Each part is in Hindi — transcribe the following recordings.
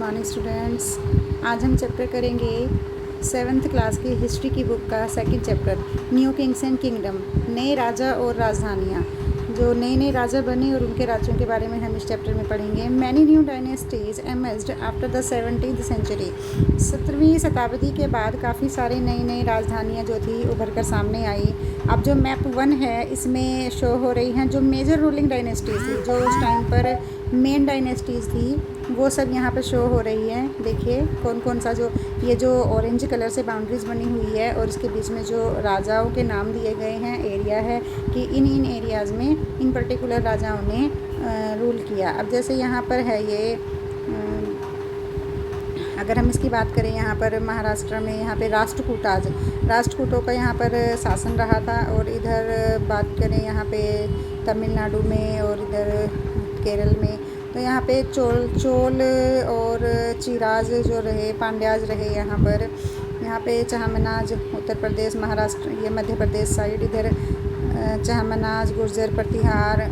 Morning students. आज हम चैप्टर करेंगे 7th क्लास की हिस्ट्री की बुक का second chapter new Kings and kingdom, नए राजा और राजधानियाँ। जो नए नए राजा बने और उनके राज्यों के बारे में हम इस चैप्टर में पढ़ेंगे। Many new dynasties emerged after the 17th century. 17वीं शताब्दी के बाद काफ़ी सारी नई नई राजधानियाँ जो थी उभर कर सामने आई। अब जो मैप 1 है इसमें शो हो रही हैं जो मेजर रूलिंग डायनेस्टीज थी, जो उस टाइम पर मेन डायनेस्टीज़ थी, वो सब यहाँ पर शो हो रही है। देखिए कौन कौन सा जो ये जो ऑरेंज कलर से बाउंड्रीज बनी हुई है और इसके बीच में जो राजाओं के नाम दिए गए हैं, एरिया है कि इन एरियाज़ में इन पर्टिकुलर राजाओं ने रूल किया। अब जैसे यहाँ पर है ये अगर हम इसकी बात करें, यहाँ पर महाराष्ट्र में यहाँ पे राष्ट्रकूटों का यहाँ पर शासन रहा था। और इधर बात करें यहाँ पे तमिलनाडु में और इधर केरल में, तो यहाँ पे चोल और चिराज जो रहे, पांड्याज रहे यहाँ पे चाहमनाज उत्तर प्रदेश, महाराष्ट्र ये मध्य प्रदेश साइड, इधर चाहमनाज, गुर्जर, प्रतिहार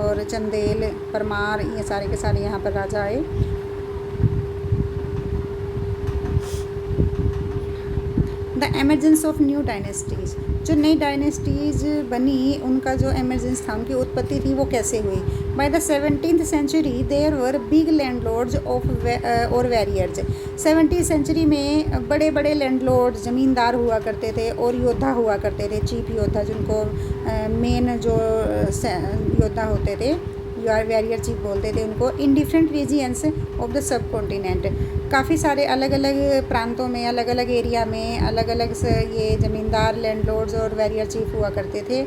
और चंदेल, परमार, ये सारे के सारे यहाँ पर राजा आए। The emergence of new dynasties, जो नई डायनेस्टीज़ बनी उनका जो एमरजेंस था, उनकी उत्पत्ति थी, वो कैसे हुई। By the 17th century there were big landlords of or warriors. 17th century में बड़े बड़े लैंडलॉर्ड, ज़मींदार हुआ करते थे और योद्धा हुआ करते थे, चीफ योद्धा, जिनको मेन जो योद्धा होते थे, वैरियर चीफ बोलते थे उनको, in different regions of the sub continent. काफ़ी सारे अलग अलग प्रांतों में, अलग अलग एरिया में अलग अलग से ये ज़मींदार, लैंडलॉर्ड्स और वैरियर चीफ हुआ करते थे।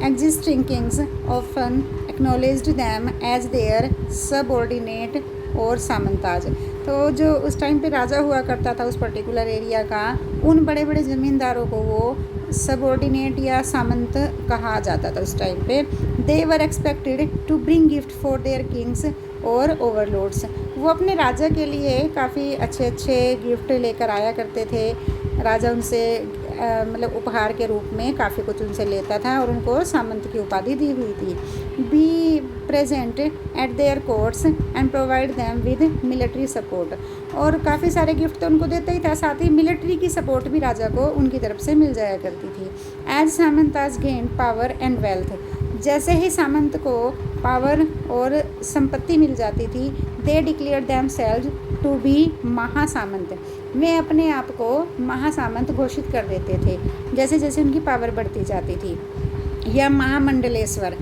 Existing kings often acknowledged them as their subordinate or सामंताज। तो जो उस टाइम पे राजा हुआ करता था उस पर्टिकुलर एरिया का, उन बड़े बड़े ज़मींदारों को वो सबऑर्डिनेट या सामंत कहा जाता था उस टाइम पे। They were expected to bring gift for their kings और ओवरलॉर्ड्स। वो अपने राजा के लिए काफ़ी अच्छे अच्छे गिफ्ट लेकर आया करते थे। राजा उनसे मतलब उपहार के रूप में काफ़ी कुछ उनसे लेता था और उनको सामंत की उपाधि दी हुई थी। Be present at there courts and provide them with military support. और काफ़ी सारे गिफ्ट तो उनको देता ही था, साथ ही मिलिट्री की सपोर्ट भी राजा को उनकी तरफ से मिल जाया करती थी। As samantas gain power and wealth, जैसे ही सामंत को पावर और संपत्ति मिल जाती थी, they declare themselves to be mahasamanta. वे अपने आप को महासामंत घोषित कर देते थे जैसे जैसे उनकी पावर बढ़ती जाती थी। या mahamandaleshwar,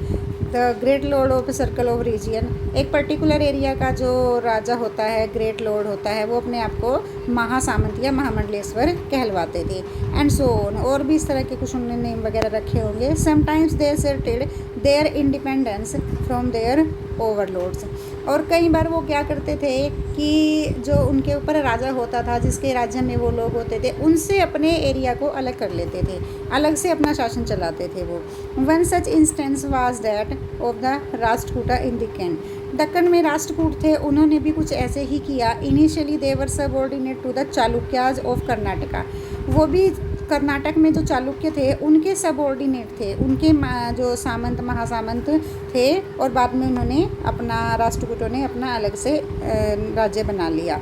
the great lord of circle of region, एक पर्टिकुलर एरिया का जो राजा होता है, ग्रेट लॉर्ड होता है, वो अपने आप को महासामंत या महामंडलेश्वर कहलवाते थे। एंड सो ऑन, और भी इस तरह के कुछ उन्होंने नेम वगैरह रखे होंगे। Sometimes they asserted their independence from their overlords. और कई बार वो क्या करते थे कि जो उनके ऊपर राजा होता था, जिसके राज्य में वो लोग होते थे, उनसे अपने एरिया को अलग कर लेते थे, अलग से अपना शासन चलाते थे वो। One such instance was that of the Rashtrakutas in Deccan. Deccan में राष्ट्रकूट थे, उन्होंने भी कुछ ऐसे ही किया। Initially they were subordinate to the Chalukyas of Karnataka. वो भी कर्नाटक में जो चालुक्य थे उनके सबऑर्डिनेट थे, उनके जो सामंत, महासामंत थे। और बाद में उन्होंने अपना, राष्ट्रकूटों ने अपना अलग से राज्य बना लिया।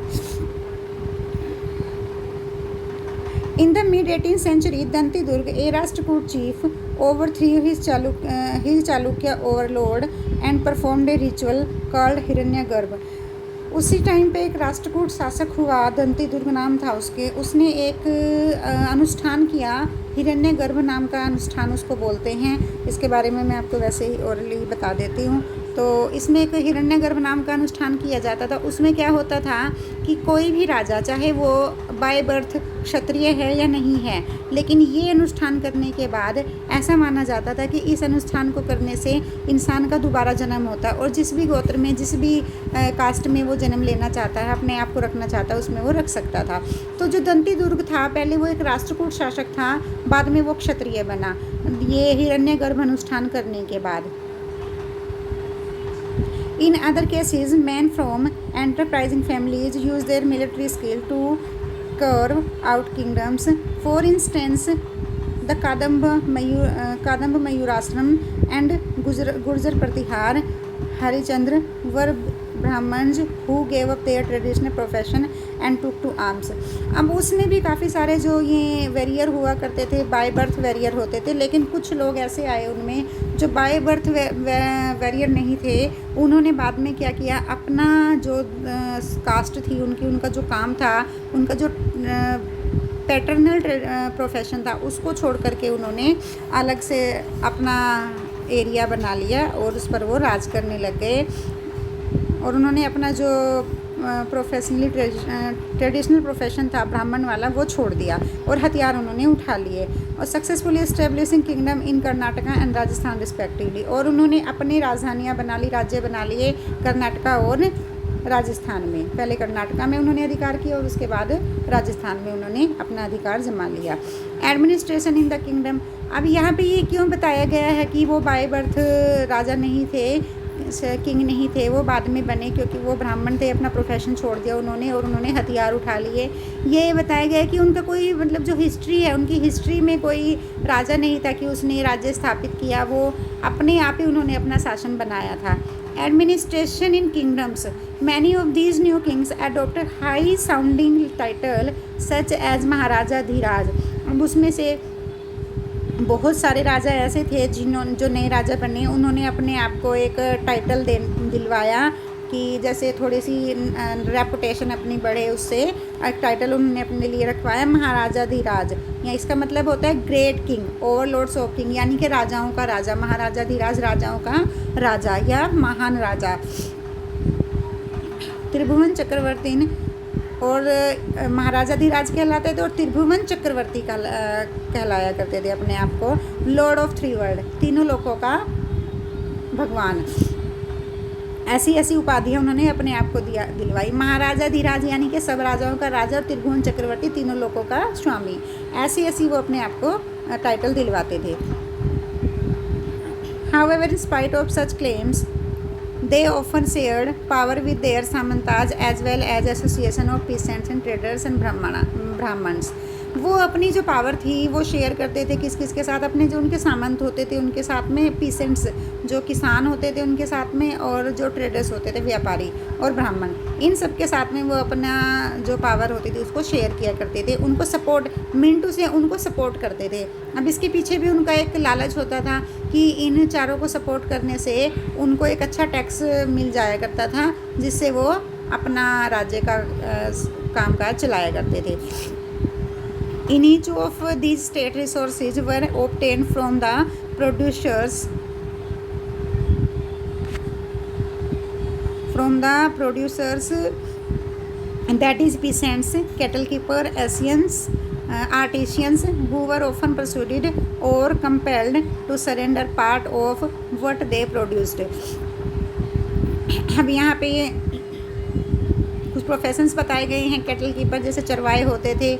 In the mid-18th century, Dantidurg, a Rashtrakoot chief, overthrew his Chalukya overlord and performed a ritual called Hiranyagarbha. उसी टाइम पे एक राष्ट्रकूट शासक हुआ, दंतीदुर्ग नाम था उसके, उसने एक अनुष्ठान किया, हिरण्यगर्भ नाम का अनुष्ठान उसको बोलते हैं। इसके बारे में मैं आपको वैसे ही ओरली बता देती हूँ। तो इसमें एक हिरण्यगर्भ नाम का अनुष्ठान किया जाता था। उसमें क्या होता था कि कोई भी राजा, चाहे वो बाय बर्थ क्षत्रिय है या नहीं है, लेकिन ये अनुष्ठान करने के बाद ऐसा माना जाता था कि इस अनुष्ठान को करने से इंसान का दोबारा जन्म होता है और जिस भी गोत्र में, जिस भी कास्ट में वो जन्म लेना चाहता है, अपने आप को रखना चाहता है, उसमें वो रख सकता था। तो जो दंतीदुर्ग था, पहले वो एक राष्ट्रकूट शासक था, बाद में वो क्षत्रिय बना ये हिरण्यगर्भ अनुष्ठान करने के बाद। In other cases, men from enterprising families use their military skill to carve out kingdoms. For instance, the Kadamba Mayurashram and Gurjar Pratihar Harichandra were Brahmins who gave up their traditional profession and took to arms। अब उसमें भी काफ़ी सारे जो ये वेरियर हुआ करते थे, बाय बर्थ वेरियर होते थे, लेकिन कुछ लोग ऐसे आए उनमें जो बाय बर्थ वेरियर नहीं थे। उन्होंने बाद में क्या किया, अपना जो कास्ट थी उनकी, उनका जो काम था, उनका जो पैटर्नल प्रोफेशन था, उसको छोड़ करके उन्होंने अलग से अपना एरिया बना लिया और उस पर वो राज करने लग गए। और उन्होंने अपना जो ट्रेडिशनल प्रोफेशन था ब्राह्मण वाला, वो छोड़ दिया और हथियार उन्होंने उठा लिए और successfully establishing kingdom in Karnataka and Rajasthan respectively. और उन्होंने अपनी राजधानियाँ बना ली, राज्य बना लिए कर्नाटका और राजस्थान में। पहले कर्नाटका में उन्होंने अधिकार किया और उसके बाद राजस्थान में उन्होंने अपना अधिकार जमा लिया। एडमिनिस्ट्रेशन इन द किंगडम, अब यहाँ पे ये क्यों बताया गया है कि वो बाय बर्थ राजा नहीं थे, किंग नहीं थे, वो बाद में बने क्योंकि वो ब्राह्मण थे, अपना प्रोफेशन छोड़ दिया उन्होंने और उन्होंने हथियार उठा लिए। ये बताया गया है कि उनका कोई मतलब जो हिस्ट्री है, उनकी हिस्ट्री में कोई राजा नहीं था कि उसने राज्य स्थापित किया, वो अपने आप ही उन्होंने अपना शासन बनाया था। Administration in kingdoms, many of these new kings adopted high sounding title such as maharaja dhiraj. अब उसमें से बहुत सारे राजा ऐसे थे जो नए राजा बने, उन्होंने अपने आप को एक टाइटल दिलवाया कि जैसे थोड़ी सी रेपुटेशन अपनी बढ़े, उससे एक टाइटल उन्होंने अपने लिए रखवाया, महाराजा धीराज। या इसका मतलब होता है great king, overlords of king, यानी कि राजाओं का राजा। महाराजा धीराज राजाओं का राजा या महान राजा। त्रिभुवन चक्रवर्ती और महाराजा धीराज कहलाते थे और त्रिभुवन चक्रवर्ती कहलाया करते थे अपने आप को, लॉर्ड ऑफ थ्री वर्ल्ड, तीनों लोगों का भगवान। ऐसी ऐसी उपाधियाँ उन्होंने अपने आप को दिलवाई। महाराजा धीराज यानी कि सब राजाओं का राजा और त्रिभुवन चक्रवर्ती तीनों लोगों का स्वामी। ऐसी ऐसी वो अपने आप को टाइटल दिलवाते थे। However, in spite of such claims, they often shared power with their samantas as well as association of peasants and traders and brahmans। वो अपनी जो पावर थी वो शेयर करते थे किस किस के साथ, अपने जो उनके सामंत होते थे उनके साथ में, पीसेंट्स जो किसान होते थे उनके साथ में, और जो ट्रेडर्स होते थे व्यापारी और ब्राह्मण, इन सब के साथ में वो अपना जो पावर होती थी उसको शेयर किया करते थे। उनको सपोर्ट, मिनटू से उनको सपोर्ट करते थे। अब इसके पीछे भी उनका एक लालच होता था कि इन चारों को सपोर्ट करने से उनको एक अच्छा टैक्स मिल जाया करता था, जिससे वो अपना राज्य का कामकाज चलाया करते थे। In each of these state resources were obtained from the producers, that is peasants, cattle keeper, Asians, artisans, who were often persuaded or compelled to surrender part of what they produced। अब यहाँ पे कुछ प्रोफेशंस बताए गए हैं। कैटल कीपर जैसे चरवाहे होते थे,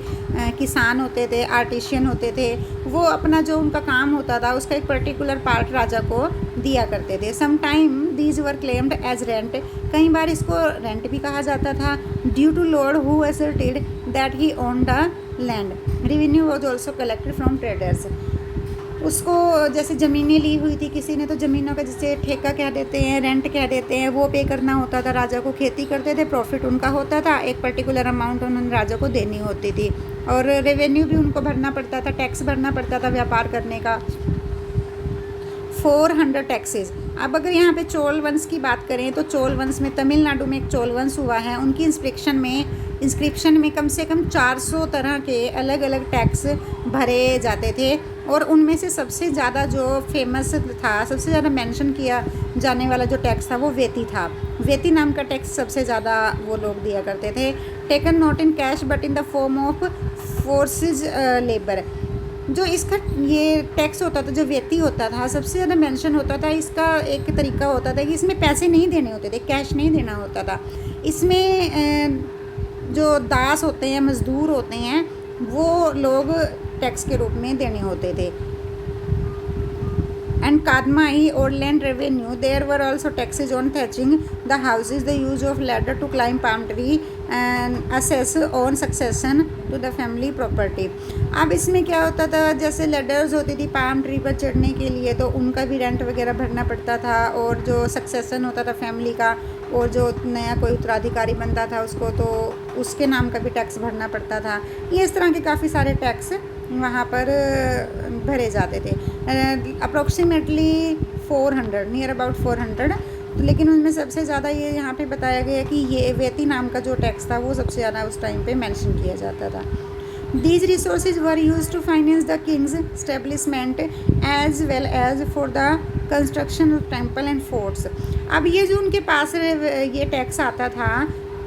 किसान होते थे, आर्टिशियन होते थे, वो अपना जो उनका काम होता था उसका एक पर्टिकुलर पार्ट राजा को दिया करते थे। Some time these were claimed as rent, कई बार इसको रेंट भी कहा जाता था। Due to lord who asserted that he own the land, revenue was also collected from traders. उसको जैसे ज़मीनें ली हुई थी किसी ने, तो ज़मीनों का जैसे ठेका कह देते हैं, रेंट कह देते हैं, वो पे करना होता था राजा को। खेती करते थे, प्रॉफिट उनका होता था, एक पर्टिकुलर अमाउंट उन्होंने राजा को देनी होती थी, और रेवेन्यू भी उनको भरना पड़ता था, टैक्स भरना पड़ता था व्यापार करने का। 400 टैक्सेस। अब अगर यहाँ पे चोल वंश की बात करें तो चोल वंश में, तमिलनाडु में एक चोल वंश हुआ है, उनकी इंस्क्रिप्शन में कम से कम 400 तरह के अलग अलग टैक्स भरे जाते थे, और उनमें से सबसे ज़्यादा जो फेमस था, सबसे ज़्यादा मेंशन किया जाने वाला जो टैक्स था वो वेती था। वेती नाम का टैक्स सबसे ज़्यादा वो लोग दिया करते थे। Taken not in cash but in the form of forces labour. जो इसका ये टैक्स होता था, जो वेती होता था, सबसे ज़्यादा मेंशन होता था। इसका एक तरीका होता था कि इसमें पैसे नहीं देने होते थे, कैश नहीं देना होता था। इसमें जो दास होते हैं, मज़दूर होते हैं, वो लोग टैक्स के रूप में देने होते थे। And kadamai or land revenue, there were also taxes on thatching the houses, the use of ladder to climb palm tree and a cess on succession to the family property. अब इसमें क्या होता था, जैसे लैडर्स होती थी पाम ट्री पर चढ़ने के लिए, तो उनका भी रेंट वगैरह भरना पड़ता था, और जो सक्सेशन होता था फैमिली का, और जो नया कोई उत्तराधिकारी बनता था उसको तो उसके नाम का भी टैक्स भरना पड़ता था। ये इस तरह के काफ़ी सारे टैक्स वहाँ पर भरे जाते थे। अप्रोक्सीमेटली 400, नियर अबाउट 400, लेकिन उनमें सबसे ज़्यादा ये यहाँ पे बताया गया है कि ये वेती नाम का जो टैक्स था वो सबसे ज़्यादा उस टाइम पे मेंशन किया जाता था। These resources were used to finance the king's establishment as well as for the construction of temple and forts। अब ये जो उनके पास ये टैक्स आता था,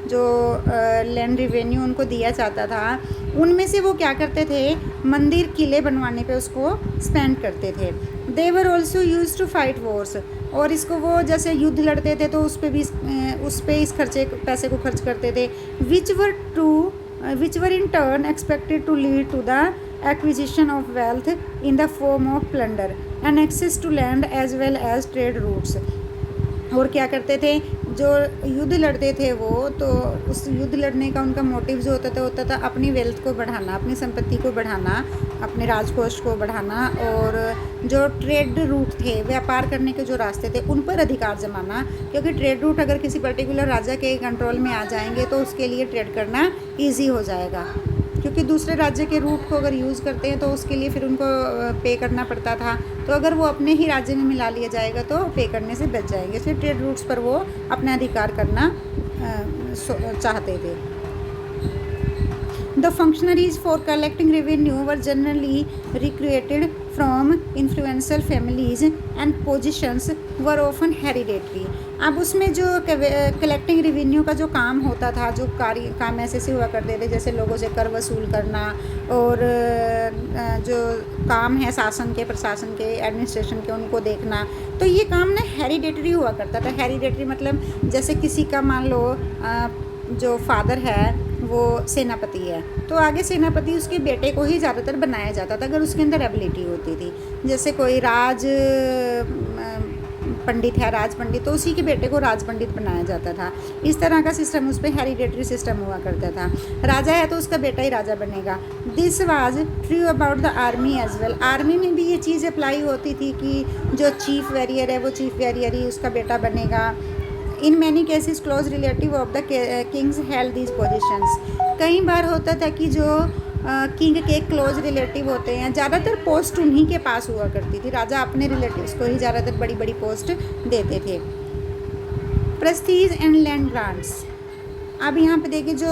जो लैंड रिवेन्यू उनको दिया जाता था, उनमें से वो क्या करते थे, मंदिर किले बनवाने पे उसको स्पेंड करते थे। They were also use to fight wars, और इसको वो जैसे युद्ध लड़ते थे तो उस पर भी उस पर इस पैसे को खर्च करते थे। which were in turn expected to lead to the acquisition of wealth in the form of plunder and access to land as well as trade routes। और क्या करते थे, जो युद्ध लड़ते थे वो तो उस युद्ध लड़ने का उनका मोटिव जो होता था अपनी वेल्थ को बढ़ाना, अपनी संपत्ति को बढ़ाना, अपने राजकोष को बढ़ाना, और जो ट्रेड रूट थे, व्यापार करने के जो रास्ते थे उन पर अधिकार जमाना। क्योंकि ट्रेड रूट अगर किसी पर्टिकुलर राजा के कंट्रोल में आ जाएंगे तो उसके लिए ट्रेड करना ईजी हो जाएगा, क्योंकि दूसरे राज्य के रूट को अगर यूज़ करते हैं तो उसके लिए फिर उनको पे करना पड़ता था। तो अगर वो अपने ही राज्य में मिला लिया जाएगा तो पे करने से बच जाएंगे, इसलिए ट्रेड रूट्स पर वो अपना अधिकार करना चाहते थे। The functionaries for collecting revenue were generally recruited from influential families and positions were often hereditary। अब उसमें जो कलेक्टिंग रेवेन्यू का जो काम होता था, जो काम ऐसे हुआ करते थे जैसे लोगों से कर वसूल करना, और जो काम है शासन के, प्रशासन के, एडमिनिस्ट्रेशन के, उनको देखना, तो ये काम ना हेरिडेटरी हुआ करता था। हेरिडेटरी मतलब जैसे किसी का मान लो जो फादर है वो सेनापति है तो आगे सेनापति उसके बेटे को ही ज़्यादातर बनाया जाता था अगर उसके अंदर एबिलिटी होती थी। जैसे कोई राज पंडित है, राज पंडित, तो उसी के बेटे को राज पंडित बनाया जाता था। इस तरह का सिस्टम उस पर हेरिडेटरी सिस्टम हुआ करता था। राजा है तो उसका बेटा ही राजा बनेगा। This was true about the army as well. Army में भी ये चीज़ अप्लाई होती थी कि जो चीफ वॉरियर है वो चीफ वॉरियर ही उसका बेटा बनेगा। In many cases close relative of the Kings held these positions. कई बार होता था कि जो किंग के क्लोज रिलेटिव होते हैं, ज़्यादातर पोस्ट उन्हीं के पास हुआ करती थी। राजा अपने रिलेटिव्स को ही ज़्यादातर बड़ी बड़ी पोस्ट देते थे। Prestige and land grants. अब यहाँ पे देखिए जो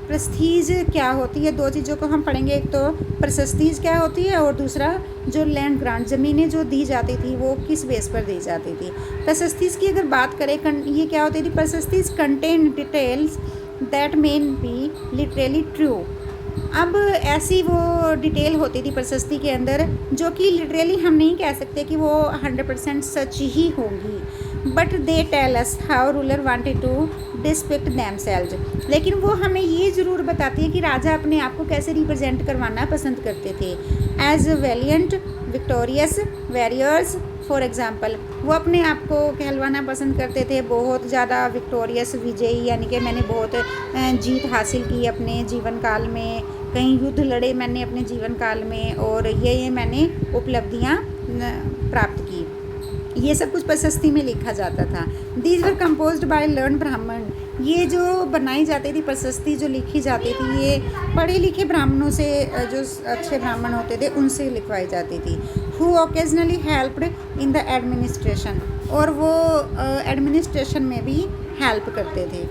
प्रेस्टीज क्या होती है, दो चीज़ों को हम पढ़ेंगे। एक तो प्रशस्तीज क्या होती है और दूसरा जो लैंड ग्रांट, ज़मीनें जो दी जाती थी वो किस बेस पर दी जाती थी। प्रशस्तीज की अगर बात करें, ये क्या होती थी, prashastis contain details that men be literally true. अब ऐसी वो डिटेल होती थी प्रशस्ति के अंदर जो कि लिटरली हम नहीं कह सकते कि वो 100% सच ही होंगी, but they tell us how ruler wanted to depict themselves. लेकिन वो हमें ये ज़रूर बताती है कि राजा अपने आप को कैसे रिप्रेजेंट करवाना पसंद करते थे। As valiant, victorious, warriors for example, वो अपने आप को कहलवाना पसंद करते थे बहुत ज़्यादा विक्टोरियस, विजयी, यानी कि मैंने बहुत जीत हासिल की अपने जीवन काल में, कई युद्ध लड़े मैंने अपने जीवन काल में, और ये मैंने उपलब्धियाँ प्राप्त की। ये सब कुछ प्रशस्ति में लिखा जाता था। These were composed bye learn ब्राह्मण। ये जो बनाई जाती थी प्रशस्ति जो लिखी जाती थी, ये पढ़े लिखे ब्राह्मणों से, जो अच्छे ब्राह्मण होते थे उनसे लिखवाई जाती थी। Who occasionally helped in the administration, और वो एडमिनिस्ट्रेशन में भी हेल्प करते थे।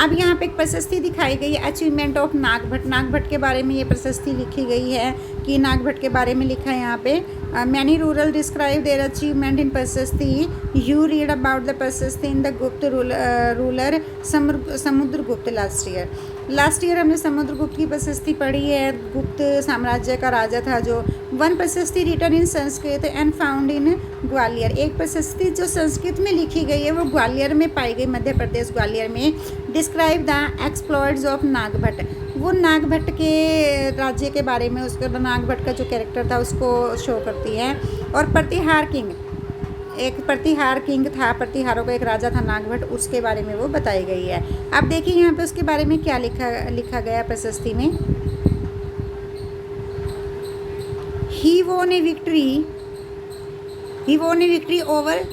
अब यहाँ पे एक प्रशस्ति दिखाई गई है, अचीवमेंट ऑफ नागभट्ट। नागभट्ट के बारे में ये प्रशस्ति लिखी गई है कि नागभट्ट के बारे में लिखा है यहाँ पे। Many rural describe their achievement in प्रशस्ति। यू रीड अबाउट द प्रशस्ति इन द गुप्त रूलर समुद्रगुप्त लास्ट ईयर हमने समुद्रगुप्त की प्रशस्ति पढ़ी है। गुप्त साम्राज्य का राजा था जो। One prashasti written in Sanskrit and found in Gwalior. एक प्रशस्ति जो संस्कृत में लिखी गई है वो ग्वालियर में पाई गई, मध्य प्रदेश ग्वालियर में। Describe the exploits of Nagabhata. वो नागभट्ट के राज्य के बारे में, उसके नागभट्ट का जो कैरेक्टर था उसको शो करती है। और प्रतिहार किंग, एक प्रतिहार किंग था, प्रतिहारों का एक राजा था नागभट्ट, उसके बारे में वो बताई गई है। अब देखिए यहाँ पे उसके बारे में क्या लिखा गया प्रशस्ति में। He won a victory over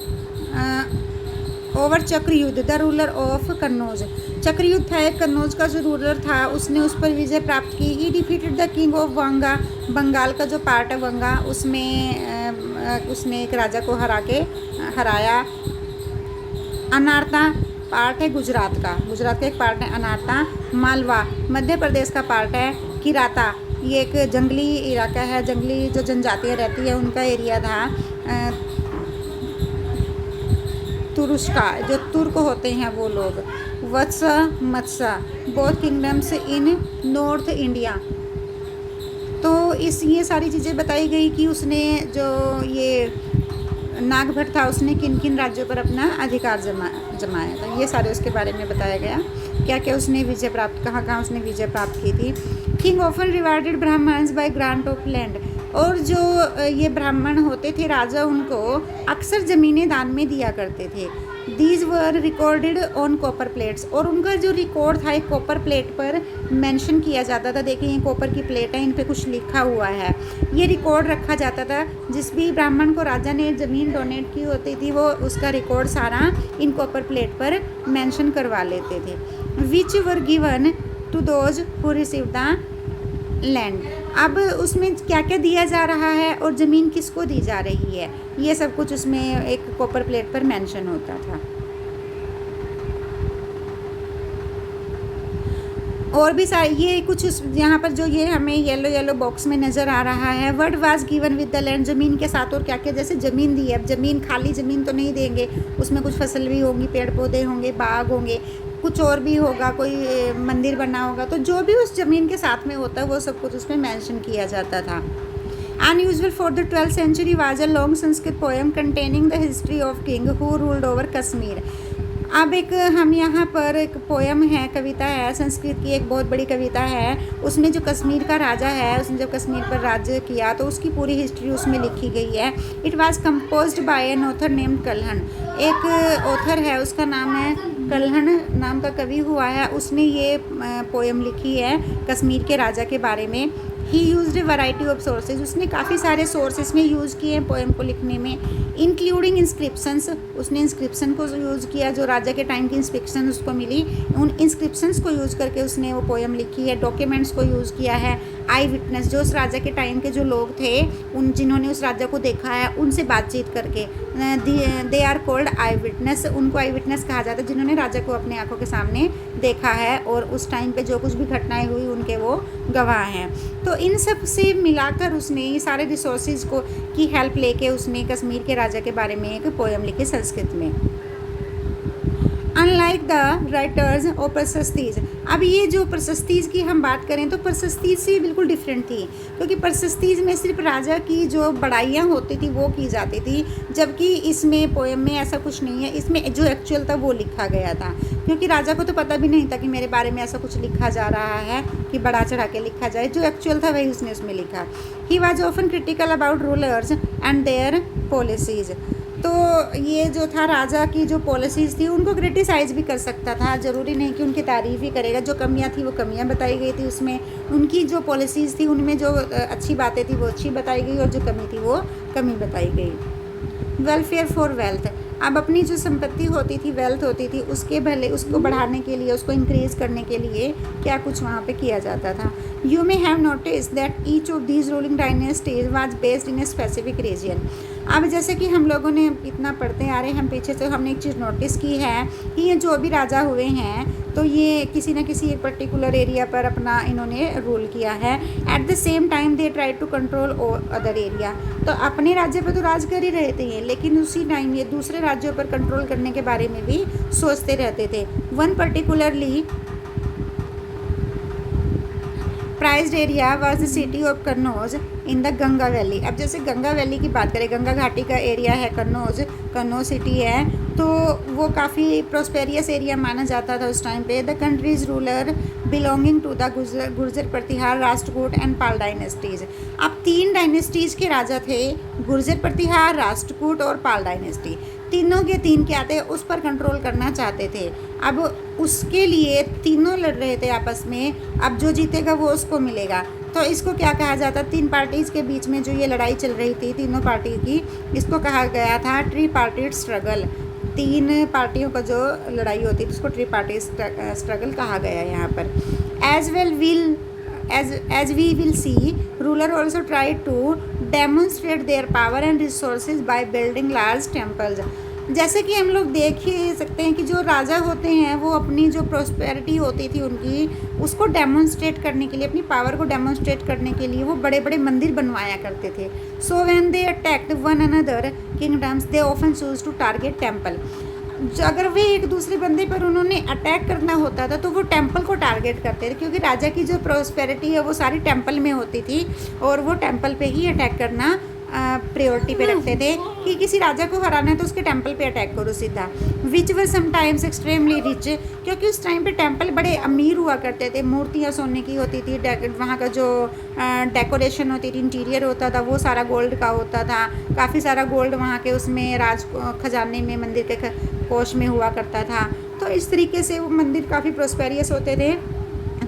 over Chakrayudha the ruler of Kannauj. Chakrayudha था एक, कन्नौज का जो रूलर था उसने उस पर विजय प्राप्त की। He defeated the king of Vanga, Bengal का जो पार्ट है वंगा, उसमें उसने एक राजा को हराया। अनारता पार्ट है गुजरात का एक पार्ट है अनारता। मालवा मध्य प्रदेश का पार्ट है। किराता ये एक जंगली इलाका है, जंगली जो जनजातियाँ रहती है उनका एरिया था। तुरुष्का जो तुर्क होते हैं वो लोग। वत्स मत्सा बोथ किंगडम्स इन नॉर्थ इंडिया। तो ये सारी चीज़ें बताई गई कि उसने जो ये नागभट्ट था उसने किन किन राज्यों पर अपना अधिकार जमाया था, ये सारे उसके बारे में बताया गया। क्या क्या उसने विजय प्राप्त, कहाँ कहाँ उसने विजय प्राप्त की थी। King often rewarded Brahmans by grant of land. और जो ये ब्राह्मण होते थे राजा, उनको अक्सर ज़मीनें दान में दिया करते थे। These were recorded on copper plates. और उनका जो रिकॉर्ड था एक कॉपर प्लेट पर मेंशन किया जाता था। देखिए ये कॉपर की प्लेट है, इन पे कुछ लिखा हुआ है, ये रिकॉर्ड रखा जाता था। जिस भी ब्राह्मण को राजा ने ज़मीन डोनेट की होती थी वो उसका रिकॉर्ड सारा इन कॉपर प्लेट पर मेंशन करवा लेते थे। Which were given to those who receive the land. अब उसमें क्या क्या दिया जा रहा है और ज़मीन किसको दी जा रही है, ये सब कुछ उसमें एक कॉपर प्लेट पर मेंशन होता था। और भी सारे ये कुछ यहाँ पर जो ये हमें येलो बॉक्स में नज़र आ रहा है, what was given with the land. ज़मीन के साथ और क्या क्या, जैसे ज़मीन दी है, अब ज़मीन खाली ज़मीन तो नहीं देंगे, उसमें कुछ फसल भी होंगी, पेड़ पौधे होंगे, बाग होंगे, कुछ और भी होगा, कोई मंदिर बना होगा, तो जो भी उस ज़मीन के साथ में होता है वो सब कुछ उसमें मेंशन किया जाता था। Unusual for the 12th century was a long Sanskrit poem containing the history of king who ruled over Kashmir। अब एक हम यहाँ पर एक पोयम है, कविता है, संस्कृत की एक बहुत बड़ी कविता है। उसमें जो कश्मीर का राजा है, उसने जब कश्मीर पर राज्य किया तो उसकी पूरी हिस्ट्री उसमें लिखी गई है। It was composed bye an author named Kalhana. एक ऑथर है उसका नाम है कल्हण, नाम का कवि हुआ है, उसने ये पोयम लिखी है कश्मीर के राजा के बारे में। ही used A variety of sources. उसने काफ़ी सारे सोर्सेज में यूज़ किए हैं पोएम को लिखने में, इंक्लूडिंग इंस्क्रिप्शंस। उसने इंस्क्रिप्शन को यूज़ किया, जो राजा के टाइम की इंस्क्रिप्शन उसको मिली, उन इंस्क्रिप्शंस को यूज़ करके उसने वो पोएम लिखी है। डॉक्यूमेंट्स को यूज़ किया है। आई विटनेस, जो उस राजा के टाइम के जो लोग थे, उन जिन्होंने उस राजा को देखा है, उनसे बातचीत करके, they are called eye witness. उनको आई विटनेस कहा जाता है जिन्होंने राजा को अपने आंखों के सामने देखा है और उस टाइम पे जो कुछ भी घटनाएं हुई उनके वो गवाह हैं। तो इन सब से मिलाकर उसने ये सारे रिसोर्सेज को की हेल्प लेके उसने कश्मीर के राजा के बारे में एक पोएम लिखी संस्कृत में। अनलाइक द राइटर्स और प्रशस्तीज। अब ये जो प्रशस्तीज की हम बात करें तो प्रशस्तीज से बिल्कुल डिफरेंट थी, क्योंकि प्रशस्तीज में सिर्फ राजा की जो बड़ाइयाँ होती थी वो की जाती थी, जबकि इसमें पोएम में ऐसा कुछ नहीं है। इसमें जो एक्चुअल था वो लिखा गया था, क्योंकि राजा को तो पता भी नहीं था कि मेरे बारे में ऐसा कुछ लिखा जा रहा है कि बढ़ा चढ़ा के लिखा जाए। जो एक्चुअल था वही उसने उसमें लिखा। He was often critical about rulers and their policies. तो ये जो था राजा की जो पॉलिसीज़ थी उनको क्रिटिसाइज़ भी कर सकता था, ज़रूरी नहीं कि उनकी तारीफ़ ही करेगा। जो कमियां थी वो कमियां बताई गई थी उसमें, उनकी जो पॉलिसीज़ थी उनमें जो अच्छी बातें थी वो अच्छी बताई गई और जो कमी थी वो कमी बताई गई। Welfare for wealth. अब अपनी जो संपत्ति होती थी, वेल्थ होती थी, उसके भले उसको बढ़ाने के लिए, उसको इंक्रीज़ करने के लिए क्या कुछ वहाँ पे किया जाता था। You may have notice that each of these ruling dynasties was based in a specific region. अब जैसे कि हम लोगों ने इतना पढ़ते आ रहे हैं, हम पीछे से हमने एक चीज़ नोटिस की है कि ये जो भी राजा हुए हैं तो ये किसी न किसी एक पर्टिकुलर एरिया पर अपना इन्होंने रूल किया है। At the same time they try to control other area. तो अपने राज्य पर तो राज कर ही रहते हैं, लेकिन उसी टाइम ये दूसरे राज्यों पर कंट्रोल करने के बारे में भी सोचते रहते थे। One particularly prized area was the city of Kannauj in the Ganga valley. अब जैसे गंगा वैली की बात करें, गंगा घाटी का एरिया है कन्नौज सिटी है, तो वो काफ़ी प्रोस्पेरियस एरिया माना जाता था उस टाइम पे। The countries ruler belonging to the Gurjara Pratihara, Rashtrakuta and Pala dynasties. अब 3 डायनेस्टीज़ के राजा थे, गुर्जर प्रतिहार, राष्ट्रकूट और पाल डायनेस्टी। तीनों के 3 क्या थे, उस पर कंट्रोल करना चाहते थे। अब उसके लिए तीनों लड़ रहे थे आपस में, अब जो जीतेगा वो उसको मिलेगा। तो इसको क्या कहा जाता, 3 पार्टीज़ के बीच में जो ये लड़ाई चल रही थी तीनों पार्टी की, इसको कहा गया था ट्री पार्टीड स्ट्रगल। तीन पार्टियों का जो लड़ाई होती थी उसको ट्रिपार्टी स्ट्रगल कहा गया है यहाँ पर। As we will see, ruler also try to demonstrate their power and resources by building large temples. जैसे कि हम लोग देख ही सकते हैं कि जो राजा होते हैं वो अपनी जो प्रोस्पेरिटी होती थी उनकी, उसको डेमोन्स्ट्रेट करने के लिए, अपनी पावर को डेमोन्स्ट्रेट करने के लिए वो बड़े बड़े मंदिर बनवाया करते थे। So when they attacked one another kingdoms they often choose to target temple. अगर वे एक दूसरे बंदे पर उन्होंने अटैक करना होता था तो वो टेम्पल को टारगेट करते थे, क्योंकि राजा की जो प्रोस्पेरिटी है वो सारी टेम्पल में होती थी और वो टेम्पल पे ही अटैक करना प्रायोरिटी पे रखते थे कि किसी राजा को हराना है तो उसके टेम्पल पे अटैक करो सीधा। विच वर समटाइम्स एक्सट्रीमली रिच, क्योंकि उस टाइम पे टेम्पल बड़े अमीर हुआ करते थे, मूर्तियाँ सोने की होती थी, वहाँ का जो डेकोरेशन होती थी, इंटीरियर होता था वो सारा गोल्ड का होता था, काफ़ी सारा गोल्ड वहाँ के उसमें राज खजाने में, मंदिर के कोष में हुआ करता था। तो इस तरीके से वो मंदिर काफ़ी प्रोस्पेरियस होते थे।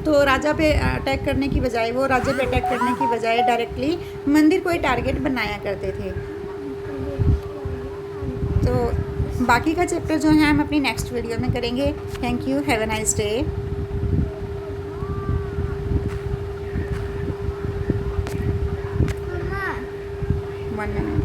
तो राजा पे अटैक करने की बजाय, वो राजा पे अटैक करने की बजाय डायरेक्टली मंदिर को ही टारगेट बनाया करते थे। तो बाकी का चैप्टर जो है हम अपनी नेक्स्ट वीडियो में करेंगे। Thank you, have a nice day.